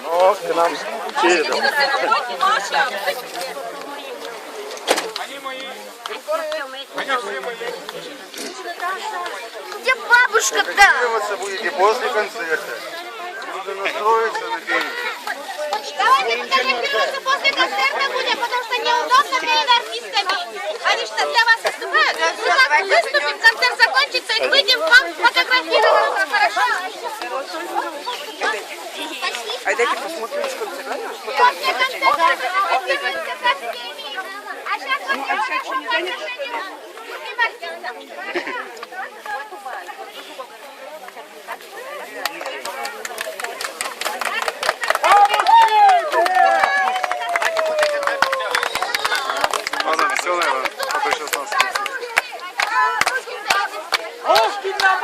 Ну, к нам едем. Они мои. Они все мои. Где бабушка-то? Регистрироваться будете после концерта. Нужно настроиться на пение. Давайте фотографироваться после концерта будем, потому что неудобно перед артистами. Они что, для вас выступают? Ну как, выступим, концерт закончится, и выйдем к вам фотографироваться. Хорошо? А дайте посмотрим, сколько сыграли. После концерта фотографироваться со всеми. А сейчас фотографироваться Ладно, веселая, пока 16. Ох, ты на